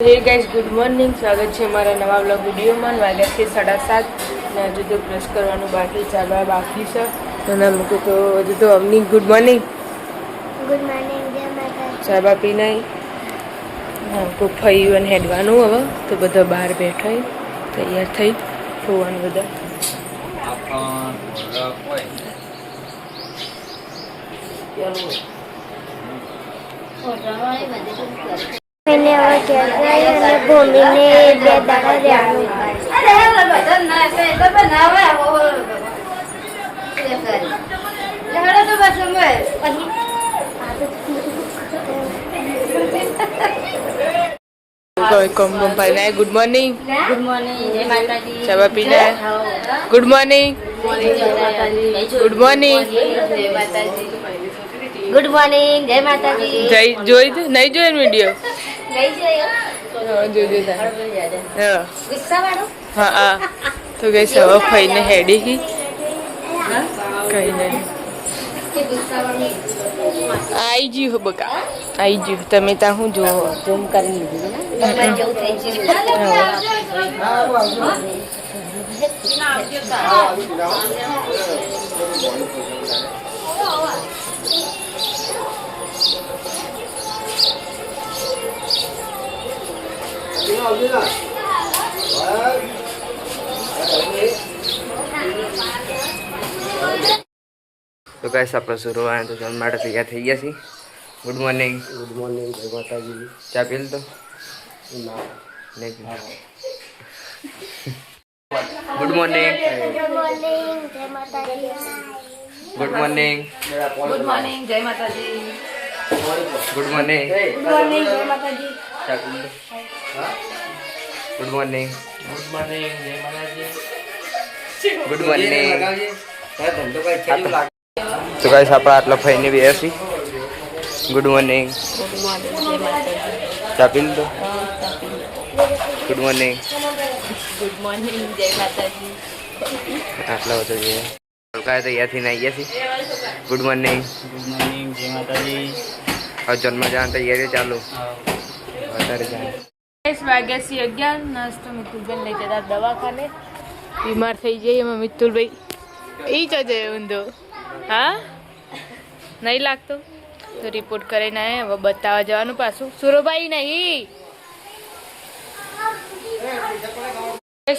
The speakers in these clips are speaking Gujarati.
हे गाइस गुड मॉर्निंग स्वागत है हमारा नवा व्लॉग वीडियो में वाग्या છે 7:30 ને હજુ તો બ્રશ કરવાનું બાકી ચાલવા બાકી છે અને મુકો તો હજુ તો અમની ગુડ મોર્નિંગ જય માતા ચા બા પી નહીં હા તો ફઈવન હેડવાનું હવે તો બધા બહાર બેઠા તૈયાર થઈ જોવાનું બધા मैंने और क्या किया है भूमि ने बे दाड़ा जानो अरे बदन ना ऐसे तो बनावे वो ये कर लहड़ा तो बस में कोई कम पाई नहीं गुड मॉर्निंग जय माता दी चाबा पीना गुड मॉर्निंग गुड मॉर्निंग जय माता दी गुड मॉर्निंग जय माता दी जय જોઈ નહીં જોઈ વિડિયો नहीं जोयो જોજો હા गुस्सा वालो હા હા તો ગઈ સવા ફઈને હેડી હી કઈ નહીં के गुस्सा वालो આઈ જી હો બકા આઈ જી તમે તા હું જો झूम कर लीजिए ना मैं जो थे जी तो गाइस આપણે શરૂ આયા તો જમવા માટે તૈયાર થઈ ગયા છીએ ગુડ મોર્નિંગ જય માતાજી ચા પી લો ના નહીં ગુડ મોર્નિંગ जय माता दी ગુડ મોર્નિંગ જય માતાજી ગુડ મોર્નિંગ जय माता दी ચા પી લો ગુડ મોર્નિંગ જય માતાજી ગુડ મોર્નિંગ તો ગાઈસ આપણે આટલા ફઈને બેસી છીએ ગુડ મોર્નિંગ ચા પી લો ગુડ મોર્નિંગ ગુડ મોર્નિંગ જય માતાજી આટલા બધા છે કાય તૈયારથી ના ગયા છીએ ગુડ મોર્નિંગ જય માતાજી હવે જન્મ જવાની તૈયારી ચાલુ વધારે જાય 10 વાગ્યા સી 11 નાસ્તો મિતુલબેન લઈ જતા દવાખાને બીમાર થઈ જઈએ એમાં મિતુલભાઈ ઈ જજે ઊંધો હા નહીં લાગતો તો રિપોર્ટ કરીને આયા હવે બતાવવા જવાનું પાછું સુરોભાઈ નહીં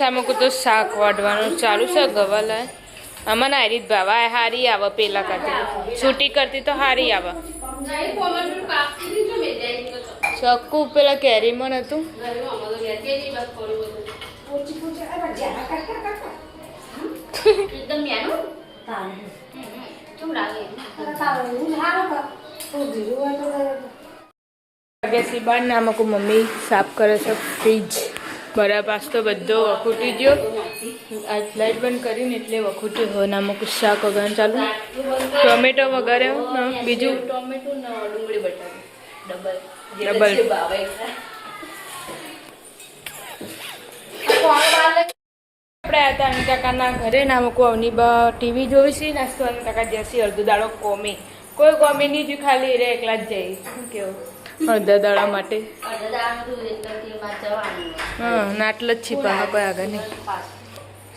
સામે તો શાક વાઢવાનું ચાલુ છે ગવાલા આમાં ના રીત ભાવા હારી આવે પેલા કરતી છૂટી કરતી તો હારી આવે ચક્કુ પેલા કેરીમાં હતું एकदम यानो तुम लागे બાર નામક મમ્મી સાફ કરે છે ફ્રીજ બરાબર પાસ તો બધો વખૂટી ગયો આજ લાઈટ બંધ કરીને એટલે વખૂટી હોય નામક શાક વગાડવાનું ચાલુ ટોમેટો વગાડે બીજું टोमेटो न डुंगળી બટાકા ડબલ ડબલ ભાવે આપણે હતા અનિતા કાકાના ઘરે નામક અવની બા ટીવી જોઈ છે નાસ્તો અનિતા કાકા જશે અડધો દાડો કોમી કોઈ કોમી નહીં જો ખાલી રે એકલા જ જઈ શું કેવું અડધા દાડા માટે હા નાટલ જ છીપા હા કોઈ આગળ નહીં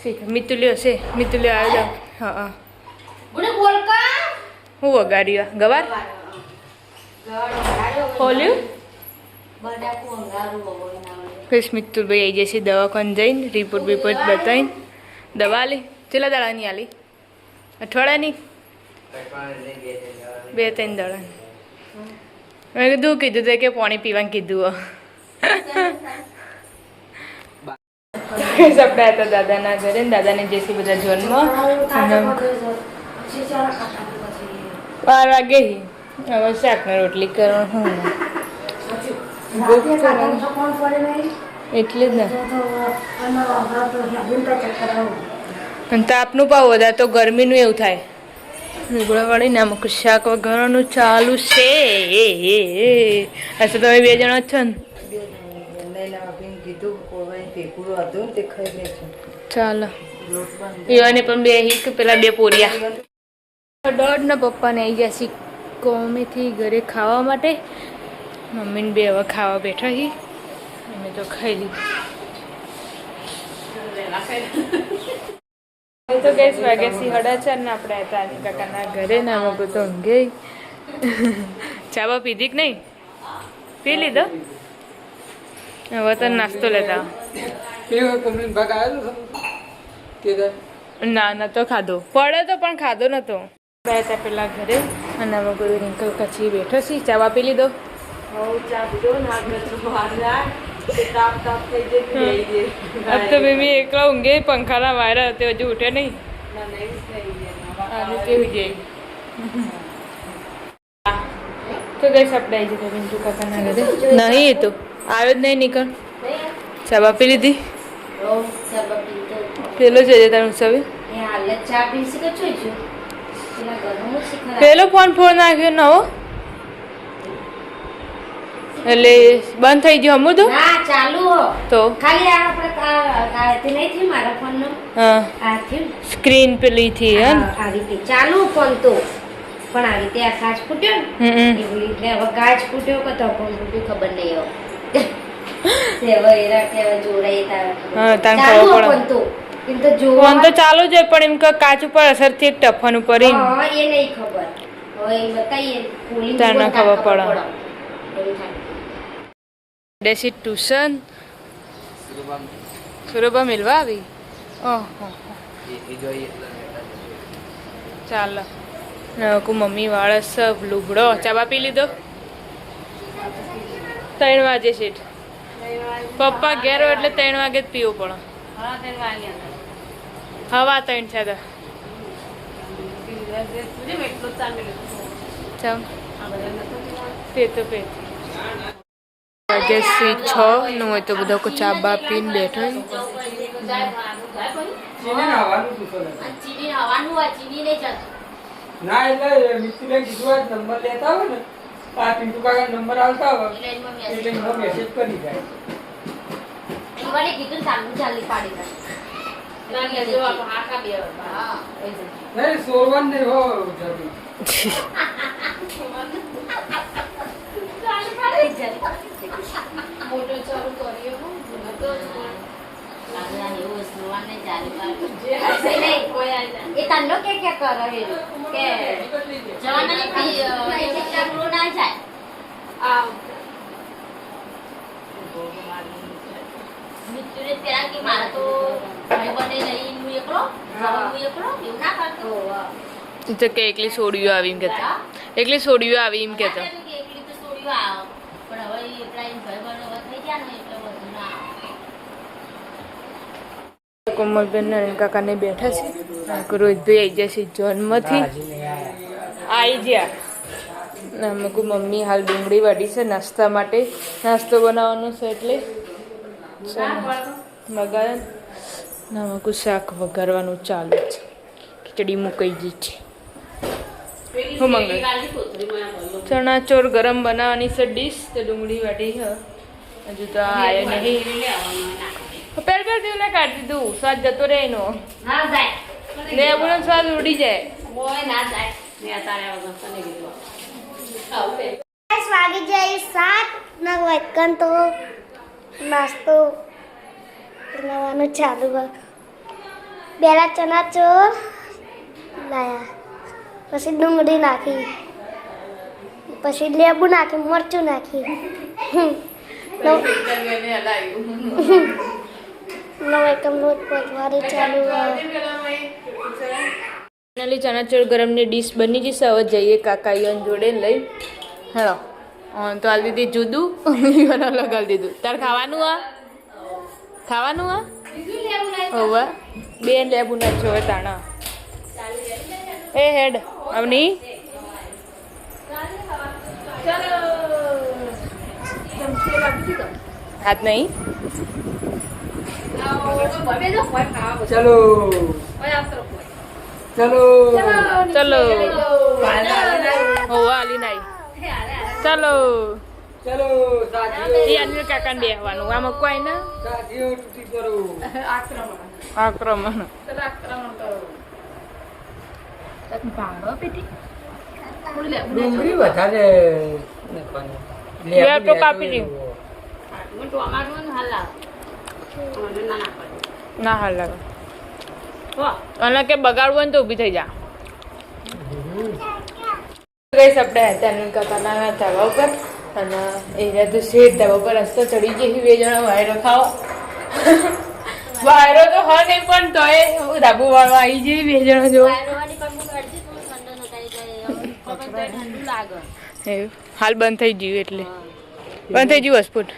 શીખ મિતુલ્યો છે મિતુલ્યો આવી જાવ હા હા હું વગાડ્યું ગવાર ખોલ્યું પછી મિતુલભાઈ આવી જશે દવાખાને જઈને રિપોર્ટ બિપોર્ટ બતાવીને દવા આલી કેટલા દાડાની આલી અઠવાડિયાની 2-3 દાડાની મેં કીધું તો કે પાણી પીવાનું કીધું આપણે હતા દાદાના ઘરે ને દાદાને જેસી બધા જન્મ 12 વાગે હવે શાકને રોટલી કરવાનું એટલે જ ને તાપનું પાવ વધારે તો ગરમીનું એવું થાય રીગોળાવાળી નામક શાક વઘારવાનું ચાલુ છે હશે તમે 2 જણા જ છો ને ચાલો એવાને પણ 2 હિક પેલા 2 પોરિયા દોઢના પપ્પાને આવી ગયા છે કોમેથી ઘરે ખાવા માટે મમ્મીને 2 હવે ખાવા બેઠા હી અમે તો ખાઈ લીધું તો ગેસ વાગ્યાથી 4:30 ને આપણે હતા આની કાકાના ઘરે ને અમે બધું ઊંઘે ચાબા પીધી કે નહીં પી લીધો હવે તો નાસ્તો લેતા ના નતો ખાધો પડે તો પણ ખાધો નતો બે ત્યાં પેલા ઘરે અને અમે બધું રિંકલ કચી બેઠો છીએ ચાબા પી લીધો अब तो बेबी एकला ઊંઘે પંખાના વાયરા તે હજુ ઉઠે નહીં કેવું જાય તો ગઈ આપણે આવી જતા પિન્ટુ કાકાના ઘરે નહીં એ તો આવ્યો જ નહીં નીકળ ચા પી લીધી પેલો જોઈએ તારું ઉત્સવે પેલો ફોન નાખ્યો નવો એટલે બંધ થઈ ગયો હમું તો ના ચાલુ હો તો ખાલી આપણે તે નહીં થી મારા ફોન નો હા આ થી સ્ક્રીન પેલી થી હે આ રીતે ચાલુ ફોન તો પણ આ રીતે આ કાચ ફૂટ્યો ને એટલે હવે કાચ ફૂટ્યો કે તો ફોન ફૂટ્યો ખબર નહીં હવે તે હવે એરા કે જોડાઈ તા હા તાન ખબર પડે ફોન તો એમ તો જો ફોન તો ચાલુ જ હોય પણ એમ કે કાચ ઉપર અસર થી એક ટફન ઉપર હા એ નહીં ખબર હવે એ બતાઈએ પોલીસ તાર ના ખબર પડે એવું થાય દેશી ટ્યુશન સુરભા મિલવા આવી ઓહો ચાલો નાકુ મમ્મી વાળા સબ લુગડો ચાબા પી લીધો 3 વાગે શેઠ પપ્પા ઘેર હોય એટલે 3 વાગે જ પીવું પડે હવા 3 છે ચાલ પે તો પે વાગ્યા 6 નું હોય તો બધા કો ચા બા પીને બેઠો ના એટલે મિત્રને કીધું નંબર લેતા હોય ને આ પિન્ટુ કાકા નંબર આવતા હોય એટલે એનો મેસેજ કરી જાય ઈવાને કીધું ચાલુ ચાલી પાડી ના જો આપ આખા બે હા નહીં સોરવન નહીં હો જરૂર મોટો ચાલુ કર્યો તો લાગલા એવું સોરવાને ચાલુ પાડી એ તન્નો કે કરો હે કે જવાનાની પી પૂરો ના જાય આ મિત્રને પેલા કે મારા તો ભાઈ બને લઈ હું એકલો એવું ના કરતો તો કે એકલી સોડિયો આવી એમ કહેતા એકલી સોડિયો આવી એમ કહેતો એકલી તો સોડિયો આવ પણ હવે એટલા ભાઈ બને હવે થઈ ગયા ને એટલે બધું ના કોમલબેન ને કાકાને બેઠા છે રોહિતભાઈ આવી જશે જન્મથી આવી ગયા અમુક મમ્મી હાલ ડુંગળી વાઢી છે નાસ્તા માટે નાસ્તો બનાવવાનો છે એટલે મગાય ને અમુક શાક વઘારવાનું ચાલુ છે ખીચડી મુકાઈ ગઈ છે હું મંગાય ચણા ચોર ગરમ બનાવવાની છે ડીશ તો ડુંગળી વાઢી હજુ તો આવ્યો નહીં પેલ ના કાઢી દીધું સ્વાદ જતો રહે એનો ના જાય લેબુનો સ્વાદ ઉડી જાય ઓય ના જાય મે તારે વગર તને કીધું વાગી જાય 7 ના વાગન તો નાસ્તો બનાવવાનું ચાલુ કર બેલા ચણા ચોર લાયા પછી ડુંગળી નાખી પછી લેબુ નાખી મરચું નાખી એકમ લોટ પચવારી ચાલુ ફાઇનલી ચણાચોર ગરમની ડીશ બની જશે હવે જઈએ કાકાઈઓને જોડે લઈ હેલો તો હાલ દીધી જુદું અલગ હાલ દીધું તાર ખાવાનું આ હોવે બે લેબુ ના છો તાણા એ હેડ અવની હાથ નહીં ચલો ચલો ચલો હોવા આલી નાઈ ચલો ચલો સાથીઓ એ અનિલ કાકાને બેહવાનું આમાં કોઈ ના સાથીઓ તૂટી કરો આક્રમણ ડુંગળી વધારે લે તો કાપી દે ના હાલ લાગે અને કે બગાડવું હોય ને તો ઊભી થઈ જા ગઈશ આપણે ત્યાંની કાકાના ધાબા ઉપર અને એને તો શેઠ ધાબા ઉપર રસ્તો ચડી ગઈ 2 જણા વાયરો ખાવા વાયરો તો હ નહીં પણ તોય ધાબુ વાળવા આવી જઈ 2 જણા જો હાલ બંધ થઈ ગયું એટલે બંધ થઈ ગયું હસપુટ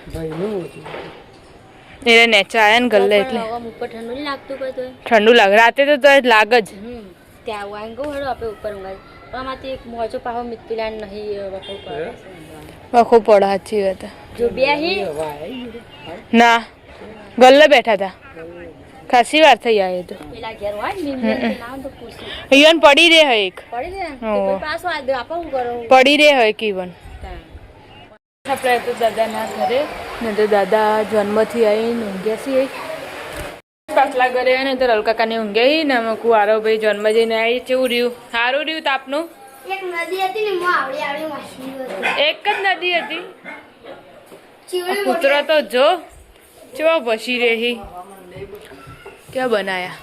એને નેચા આયા ને ગલ્લે એટલે ઠંડુ નહીં લાગતું કોઈ તો ઠંડુ લાગે રાતે તો લાગે જ ત્યાં આવું ગયું હેડો આપણે ઉપર ઊંઘાય પણ આમાંથી એક મોજો પાહો મિત્તીલાન નહીં વખો પડે સાચી વાત જો બે ના ગલ્લે બેઠા હતા ખાસી વાર થઈ આવે તો પેલા ઘેર હોય ને નામ તો પૂછી ઈવન પડી રહે એક પડી દે પાછો આ દે આપા હું કરો પડી રહે હોય કે ઈવન આપણે તો દાદાના ઘરે ને તો દાદા જન્મથી આવીને ઊંઘ્યા છીએ પાછલા ઘરે ને તો રલકાકાને ઊંઘ્યા ને અમે કુવારો ભાઈ જન્મ જઈને આવી કેવું રહ્યું સારું રહ્યું તાપનું એક નદી હતી ને મો આવડી આવડી માછલી હતી એક જ નદી હતી કૂતરો તો જો ચેવા ભસી રહી ક્યાં બનાયા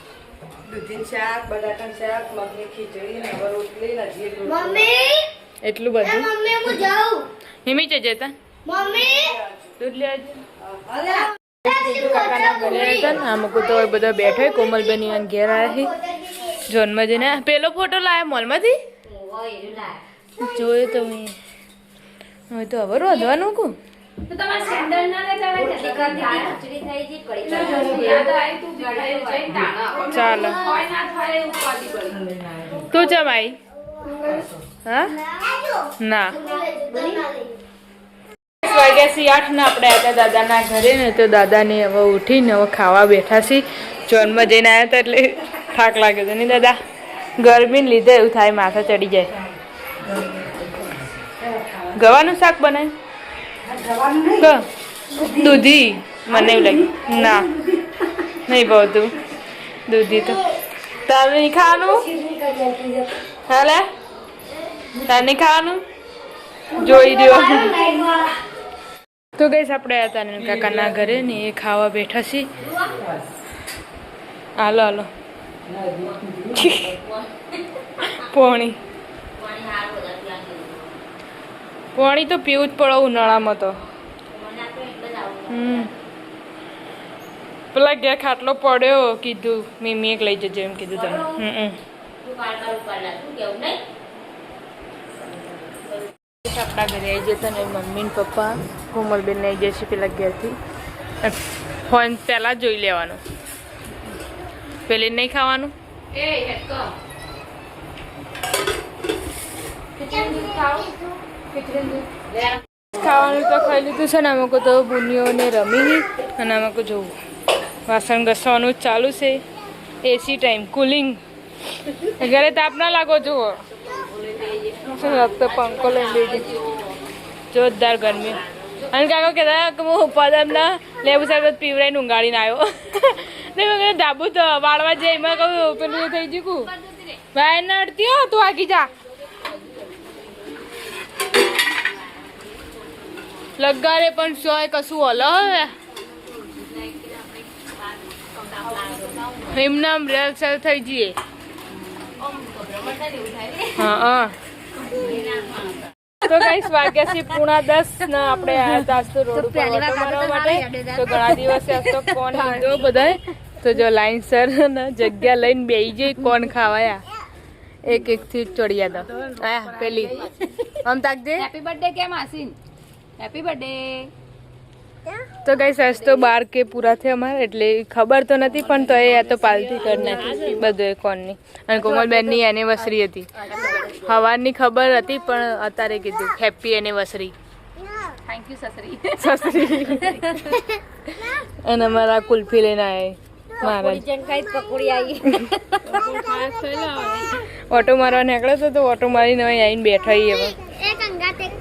દૂધીનું શાક બટાકાનું શાક મગની ખીચડી ને રોટલી ને મમ્મી એટલું બધું મમ્મી હું જાઉં હિમી છે જતા મમ્મી દૂધ લેજો કાકાના ઘરે હતા ને આમ તો બધા બેઠો કોમલબેન ઈવન ઘેર આવ્યા છે જન્મ જઈને પેલો ફોટો લાયા મોલમાંથી જોયો તો મેં હવે તો હવે રોધવાનું કું ચાલો તું ચમ આવી હા ના વાગ્યાથી 8 ને આપણે હતા દાદાના ઘરે ને તો દાદાને હવે ઉઠીને હવે ખાવા બેઠા છીએ જોનમાં જઈને આવ્યા હતા એટલે થાક લાગ્યો હતો નહીં દાદા ગરમીને લીધે એવું થાય માથા ચડી જાય ગવાનું શાક બનાવ્યું દૂધી મને એવું લાગ્યું ના નહીં ભાવતું દૂધી તો તારે નહીં ખાવાનું હાલે તારે નહીં ખાવાનું જોઈ રહ્યો તો ગઈશ આપણે હતા ને કાકાના ઘરે ને એ ખાવા બેઠા છીએ હાલો હાલો પોણી પાણી તો પીવું જ પડે ઉનાળામાં તો પેલા ઘેર ખાટલો પડ્યો કીધું મીમી એક લઈ જજો એમ કીધું તમે આપણા ઘરે આવી જતા ને મમ્મી ને પપ્પા કોમલબેન ને આવી જશે પેલા ઘેરથી ફોન પહેલાં જોઈ લેવાનું પેલી નહીં ખાવાનું ખાવાનું તો ખાઈ લીધું છે ને અમુક તો બુનિયોને રમી અને અમુક જોવું વાસણ ઘસવાનું જ ચાલુ છે એસી ટાઈમ કુલિંગ ઘરે તાપ ના લાગો જુઓ તો પંખો લઈને બેઠી જોરદાર ગરમી અને કાકો કહેતા કે હું ઉપાદમના લેબુ શરબત પીવડાઈને ઊંઘાડીને આવ્યો નહીં મેં કીધું ધાબુ તો વાળવા જાય એમાં કહું પેલું થઈ ગયું ભાઈ ને અડતી હો તું આગી જા લગારે પણ સોય કશું હલો એમના રેલસેલ થઈ જઈએ હા તો ગાઈસ વાગ્યા છે 9:30 ને આપણે આયા હતા તો રોડ ઉપર ઓટો મારવા માટે તો ઘણા દિવસે આજ તો કોણ લીધો બધાય તો જો લાઈન સર ને જગ્યા લઈને બેહી જઈ કોણ ખાવાયા એક થી ચડિયા તો આયા પેલી આમ તાકજે હેપી બર્થડે કેમ આસીન હેપી બર્થડે તો ગાઈસ આજ તો 12 કે પૂરા થયા અમારે એટલે ખબર તો નથી પણ તો એ તો પાલતી કરી નાખી બધું કોણની અને કોમલબેનની એનિવર્સરી હતી સવારની ખબર હતી પણ અત્યારે કીધું હેપી એનિવર્સરી થેન્ક યુ સસરી અને અમારા કુલ્ફી લઈને આવ્યા મહારાજ પકોડી આવી ઓટો મારવા નીકળ્યો તો ઓટો મારીને આવીને બેઠા હવે એક અંગાત એક